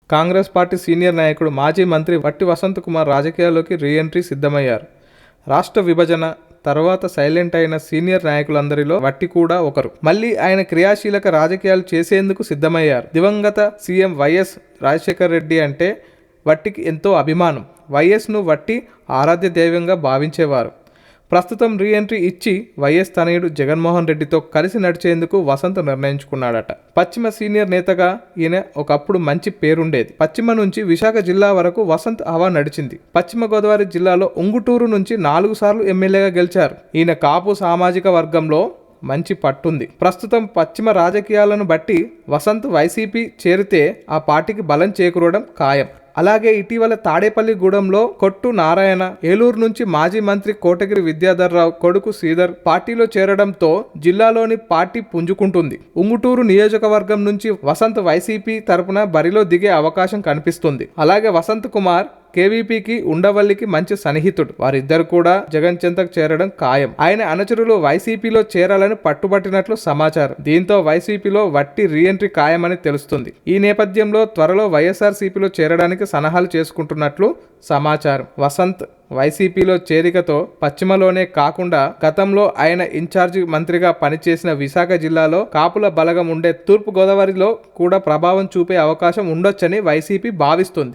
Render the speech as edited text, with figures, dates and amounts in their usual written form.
Congress party senior నాయకుడు మాజీ మంత్రి వట్టి వసంత్ కుమార్ రాజకీయాల్లోకి రీ ఎంట్రీ సిద్ధమయ్యారు. రాష్ట్ర విభజన తర్వాత సైలెంట్ అయిన సీనియర్ నాయకులందరిలో వట్టి కూడా ఒకరు. మళ్ళీ ఆయన క్రియాశీలక రాజకీయాలు చేసేందుకు సిద్ధమయ్యారు. దివంగత సీఎం వైఎస్ రాజశేఖర్ రెడ్డి అంటే వట్టికి ఎంతో అభిమానం. వైఎస్ను వట్టి ఆరాధ్య దైవంగా భావించేవారు. ప్రస్తుతం రీ ఎంట్రీ ఇచ్చి వైఎస్ తనయుడు జగన్మోహన్ రెడ్డితో కలిసి నడిచేందుకు వసంత్ నిర్ణయించుకున్నాడట. పశ్చిమ సీనియర్ నేతగా ఈయన ఒకప్పుడు మంచి పేరుండేది. పశ్చిమ నుంచి విశాఖ జిల్లా వరకు వసంత్ హవా నడిచింది. పశ్చిమ గోదావరి జిల్లాలో ఉంగుటూరు నుంచి 4 సార్లు ఎమ్మెల్యేగా గెలిచారు. ఈయన కాపు సామాజిక వర్గంలో మంచి పట్టుంది. ప్రస్తుతం పశ్చిమ రాజకీయాలను బట్టి వసంత్ వైసీపీ చేరితే ఆ పార్టీకి బలం చేకూరడం ఖాయం. అలాగే ఇటీవల తాడేపల్లిగూడెంలో కొట్టు నారాయణ, ఏలూరు నుంచి మాజీ మంత్రి కోటగిరి విద్యాధర్రావు కొడుకు శ్రీధర్ పార్టీలో చేరడంతో జిల్లాలోని పార్టీ పుంజుకుంటుంది. ఉంగుటూరు నియోజకవర్గం నుంచి వసంత్ వైసీపీ తరపున బరిలో దిగే అవకాశం కనిపిస్తుంది. అలాగే వసంత్ కుమార్ కేవీపీకి ఉండవల్లికి మంచి సన్నిహితుడు. వారిద్దరు కూడా జగన్ చెంతకు చేరడం ఖాయం. ఆయన అనుచరులు వైసీపీలో చేరాలని పట్టుబట్టినట్లు సమాచారం. దీంతో వైసీపీలో వట్టి రీ ఎంట్రీ ఖాయమని తెలుస్తుంది. ఈ నేపథ్యంలో త్వరలో వైఎస్ఆర్సీపీలో చేరడానికి సన్నాహాలు చేసుకుంటున్నట్లు సమాచారం. వసంత్ వైసీపీలో చేరికతో పశ్చిమలోనే కాకుండా గతంలో ఆయన ఇన్ఛార్జి మంత్రిగా పనిచేసిన విశాఖ జిల్లాలో కాపుల బలగం ఉండే తూర్పు గోదావరిలో కూడా ప్రభావం చూపే అవకాశం ఉండొచ్చని వైసీపీ భావిస్తుంది.